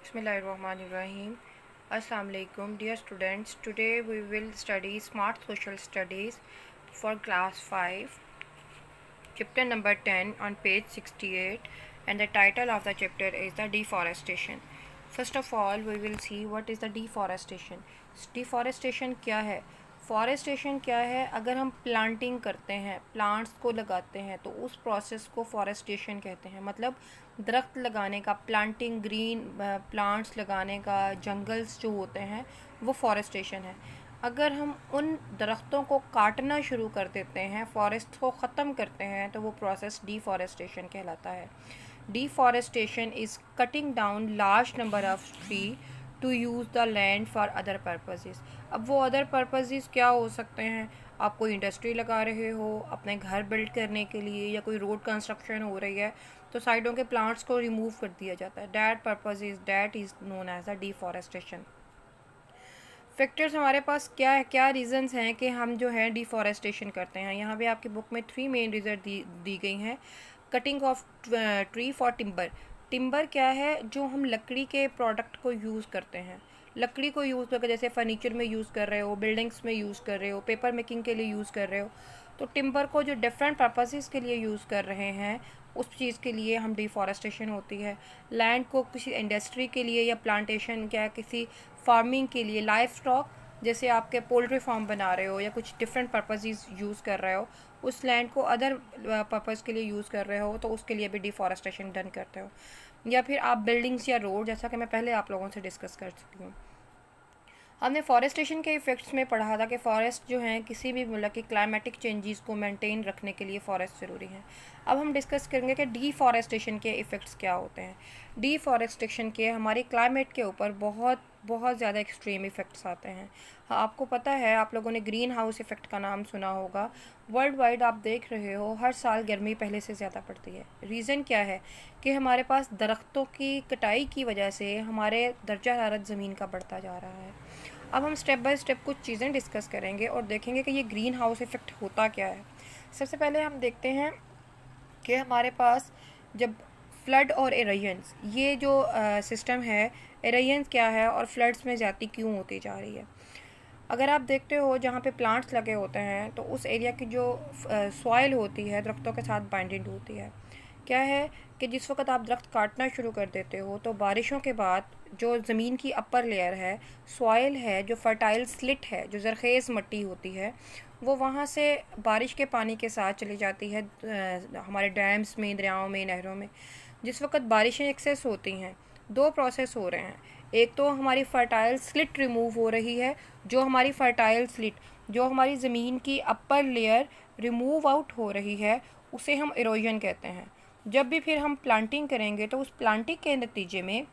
Bismillahirrahmanirrahim. Assalamu alaikum, dear students. Today we will study Smart Social Studies for class 5, chapter number 10 on page 68, and the title of the chapter is the deforestation. First of all, we will see what is the deforestation. Deforestation क्या है? Forestation क्या है? अगर हम planting करते हैं, plants को लगाते हैं, तो उस प्रोसेस को फॉरेस्टेशन कहते हैं। मतलब दरख्त लगाने का, प्लांटिंग, ग्रीन प्लांट्स लगाने का, जंगल्स जो होते हैं वो फॉरेस्टेशन है। अगर हम उन दरख्तों को काटना शुरू कर देते हैं, फॉरेस्ट को ख़त्म करते हैं, तो वो प्रोसेस डिफॉरेस्टेशन कहलाता है। Deforestation is cutting down large number of tree to use the land for other purposes. अब वो अदर पर्पसेस क्या हो सकते हैं? आप कोई इंडस्ट्री लगा रहे हो अपने घर बिल्ड करने के लिए, या कोई रोड कंस्ट्रक्शन हो रही है, तो साइडों के प्लांट्स को रिमूव कर दिया जाता है। That is known as the deforestation. Factors हमारे पास क्या है, क्या रीज़न्स हैं कि हम जो है डिफॉरेस्टेशन करते हैं। यहाँ पे आपकी बुक में 3 मेन रीज़न दी गई हैं। Cutting of tree for timber. Timber क्या है? जो हम लकड़ी के प्रोडक्ट को यूज़ करते हैं, लकड़ी को यूज़ करके, जैसे फर्नीचर में यूज़ कर रहे हो, बिल्डिंग्स में यूज़ कर रहे हो, पेपर मेकिंग के लिए यूज़ कर रहे हो, तो टिम्बर को जो डिफरेंट पर्पसेस के लिए यूज़ कर रहे हैं, उस चीज़ के लिए हम डिफॉरेस्टेशन होती है। लैंड को किसी इंडस्ट्री के लिए या प्लांटेशन, क्या किसी फार्मिंग के लिए, लाइफ स्टॉक, जैसे आपके पोल्ट्री फार्म बना रहे हो या कुछ डिफरेंट पर्पसेस यूज़ कर रहे हो, उस लैंड को अदर पर्पज़ के लिए यूज़ कर रहे हो, तो उसके लिए भी डिफॉरेस्टेशन डन करते हो। या फिर आप बिल्डिंग्स या रोड, जैसा कि मैं पहले आप लोगों से डिस्कस कर चुकी हूँ। हमने फॉरेस्टेशन के इफ़ेक्ट्स में पढ़ा था कि फ़ॉरेस्ट जो हैं किसी भी मुल्क के क्लाइमेटिक चेंजेस को मेंटेन रखने के लिए फ़ॉरेस्ट ज़रूरी है। अब हम डिस्कस करेंगे कि डीफॉरेस्टेशन के इफ़ेक्ट्स क्या होते हैं। डीफॉरेस्टेशन के हमारी क्लाइमेट के ऊपर बहुत बहुत ज़्यादा एक्सट्रीम इफ़ेक्ट्स आते हैं। हाँ, आपको पता है, आप लोगों ने ग्रीन हाउस इफ़ेक्ट का नाम सुना होगा। वर्ल्ड वाइड आप देख रहे हो, हर साल गर्मी पहले से ज़्यादा पड़ती है। रीज़न क्या है? कि हमारे पास दरख्तों की कटाई की वजह से हमारे दर्जा हरारत ज़मीन का बढ़ता जा रहा है। अब हम स्टेप बाय स्टेप कुछ चीज़ें डिस्कस करेंगे और देखेंगे कि ये ग्रीन हाउस इफ़ेक्ट होता क्या है। सबसे पहले हम देखते हैं कि हमारे पास जब फ्लड और एरेंस, ये जो सिस्टम है, एरेंस क्या है और फ्लड्स में ज़्यादती क्यों होती जा रही है। अगर आप देखते हो, जहाँ पे प्लांट्स लगे होते हैं, तो उस एरिया की जो सॉइल होती है दरख्तों के साथ बाइंडेड होती है। क्या है कि जिस वक्त आप दरख्त काटना शुरू कर देते हो, तो बारिशों के बाद जो ज़मीन की अपर लेयर है, सॉइल है, जो फर्टाइल स्लिट है, जो ज़रखेज़ मिट्टी होती है, वो वहाँ से बारिश के पानी के साथ चली जाती है हमारे डैम्स में, दरियाओं में, नहरों में। जिस वक्त बारिशें एक्सेस होती हैं, दो प्रोसेस हो रहे हैं। एक तो हमारी फर्टाइल स्लिट रिमूव हो रही है, जो हमारी फर्टाइल स्लिट, जो हमारी ज़मीन की अपर लेयर रिमूव आउट हो रही है, उसे हम इरोजन कहते हैं। जब भी फिर हम प्लांटिंग करेंगे, तो उस प्लांटिंग के नतीजे में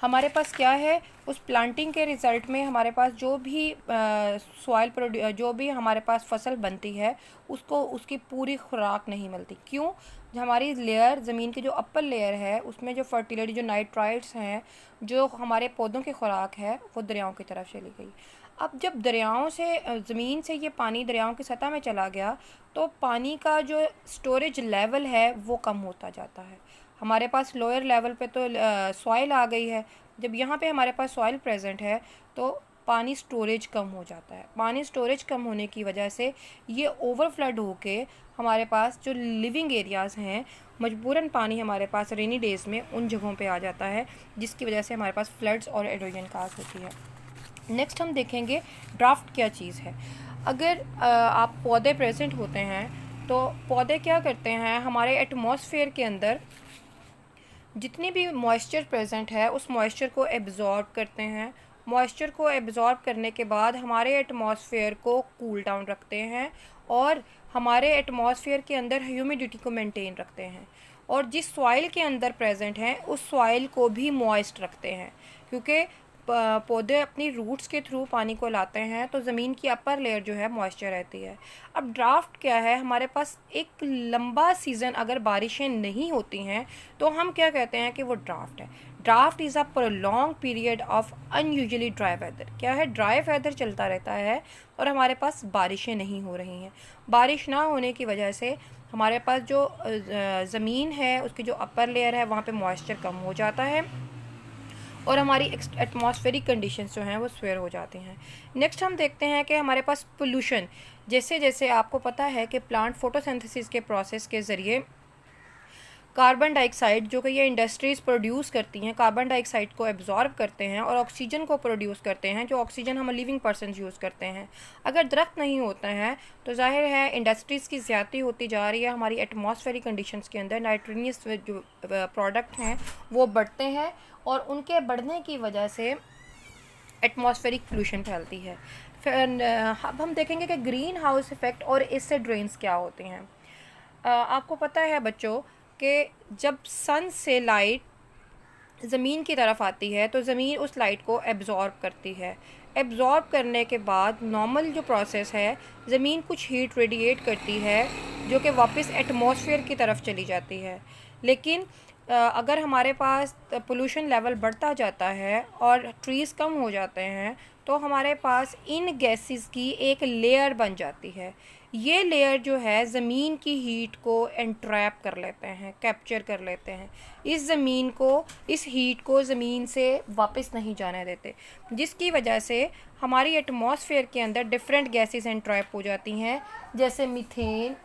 हमारे पास क्या है, उस प्लांटिंग के रिज़ल्ट में हमारे पास जो भी जो भी हमारे पास फसल बनती है, उसको उसकी पूरी खुराक नहीं मिलती। क्यों? हमारी लेयर, ज़मीन की जो अपर लेयर है, उसमें जो फर्टिलिटी, जो नाइट्राइट्स हैं, जो हमारे पौधों की खुराक है, वो दरियाओं की तरफ चली गई। अब जब दरियाओं से, ज़मीन से ये पानी दरियाओं की सतह में चला गया, तो पानी का जो स्टोरेज लेवल है वो कम होता जाता है। हमारे पास लोअर लेवल पे तो सॉइल आ गई है। जब यहाँ पे हमारे पास सॉइल प्रेजेंट है, तो पानी स्टोरेज कम हो जाता है। पानी स्टोरेज कम होने की वजह से ये ओवरफ्लड होके हमारे पास जो लिविंग एरियाज़ हैं, मजबूरन पानी हमारे पास रेनी डेज़ में उन जगहों पे आ जाता है, जिसकी वजह से हमारे पास फ्लड्स और एरोजन काज होती है। नेक्स्ट हम देखेंगे ड्राफ्ट क्या चीज़ है। अगर आप पौधे प्रेजेंट होते हैं, तो पौधे क्या करते हैं, हमारे एटमॉस्फेयर के अंदर जितनी भी मॉइस्चर प्रेजेंट है, उस मॉइस्चर को एब्जॉर्ब करते हैं। मॉइस्चर को एब्जॉर्ब करने के बाद हमारे एटमॉस्फेयर को कूल डाउन रखते हैं, और हमारे एटमॉस्फेयर के अंदर ह्यूमिडिटी को मेंटेन रखते हैं, और जिस सॉइल के अंदर प्रेजेंट हैं, उस सॉइल को भी मॉइस्ट रखते हैं। क्योंकि पौधे अपनी रूट्स के थ्रू पानी को लाते हैं, तो ज़मीन की अपर लेयर जो है मॉइस्चर रहती है। अब ड्राफ्ट क्या है? हमारे पास एक लंबा सीज़न अगर बारिशें नहीं होती हैं, तो हम क्या कहते हैं कि वो ड्राफ्ट है। Drought is a prolong period of unusually dry weather. क्या है? ड्राई वेदर चलता रहता है और हमारे पास बारिशें नहीं हो रही हैं। बारिश ना होने की वजह से हमारे पास जो ज़मीन है, उसकी जो अपर लेयर है, वहाँ पे मॉइस्चर कम हो जाता है, और हमारी एटमॉस्फेरिक कंडीशंस जो हैं वो स्वेयर हो जाती हैं। नेक्स्ट हम देखते हैं कि हमारे पास पोल्यूशन, जैसे जैसे आपको पता है कि प्लांट फोटोसिंथेसिस के प्रोसेस के ज़रिए कार्बन डाइऑक्साइड जो कि ये इंडस्ट्रीज़ प्रोड्यूस करती हैं, कार्बन डाइऑक्साइड को एब्जॉर्ब करते हैं और ऑक्सीजन को प्रोड्यूस करते हैं, जो ऑक्सीजन हम लिविंग पर्सन यूज़ करते हैं। अगर दरख्त नहीं होता है तो जाहिर है इंडस्ट्रीज़ की ज़्यादती होती जा रही है, हमारी एटमॉस्फेरिक कंडीशंस के अंदर नाइट्रोनियस जो प्रोडक्ट हैं वो बढ़ते हैं और उनके बढ़ने की वजह से एटमॉस्फेरिक पोल्यूशन फैलती है। फिर अब हम देखेंगे कि ग्रीन हाउस इफ़ेक्ट और इससे ड्रेन्स क्या होते हैं। आपको पता है बच्चों कि जब सन से लाइट ज़मीन की तरफ आती है तो ज़मीन उस लाइट को एब्ज़ॉर्ब करती है। एब्ज़ॉर्ब करने के बाद नॉर्मल जो प्रोसेस है, ज़मीन कुछ हीट रेडिएट करती है जो कि वापस एटमॉस्फेयर की तरफ चली जाती है। लेकिन अगर हमारे पास पोल्यूशन लेवल बढ़ता जाता है और ट्रीज़ कम हो जाते हैं तो हमारे पास इन गैसेस की एक लेयर बन जाती है। ये लेयर जो है ज़मीन की हीट को एंट्रैप कर लेते हैं, कैप्चर कर लेते हैं। इस हीट को ज़मीन से वापस नहीं जाने देते, जिसकी वजह से हमारी एटमॉस्फेयर के अंदर डिफरेंट गैसेस एंट्रैप हो जाती हैं, जैसे मीथेन,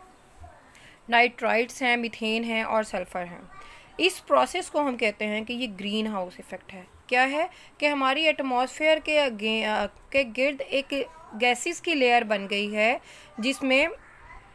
नाइट्राइट्स हैं, मीथेन हैं और सल्फ़र हैं। इस प्रोसेस को हम कहते हैं कि ये ग्रीन हाउस इफ़ेक्ट है। क्या है कि हमारी एटमॉस्फेयर के गिर्द एक गैसेस की लेयर बन गई है जिसमें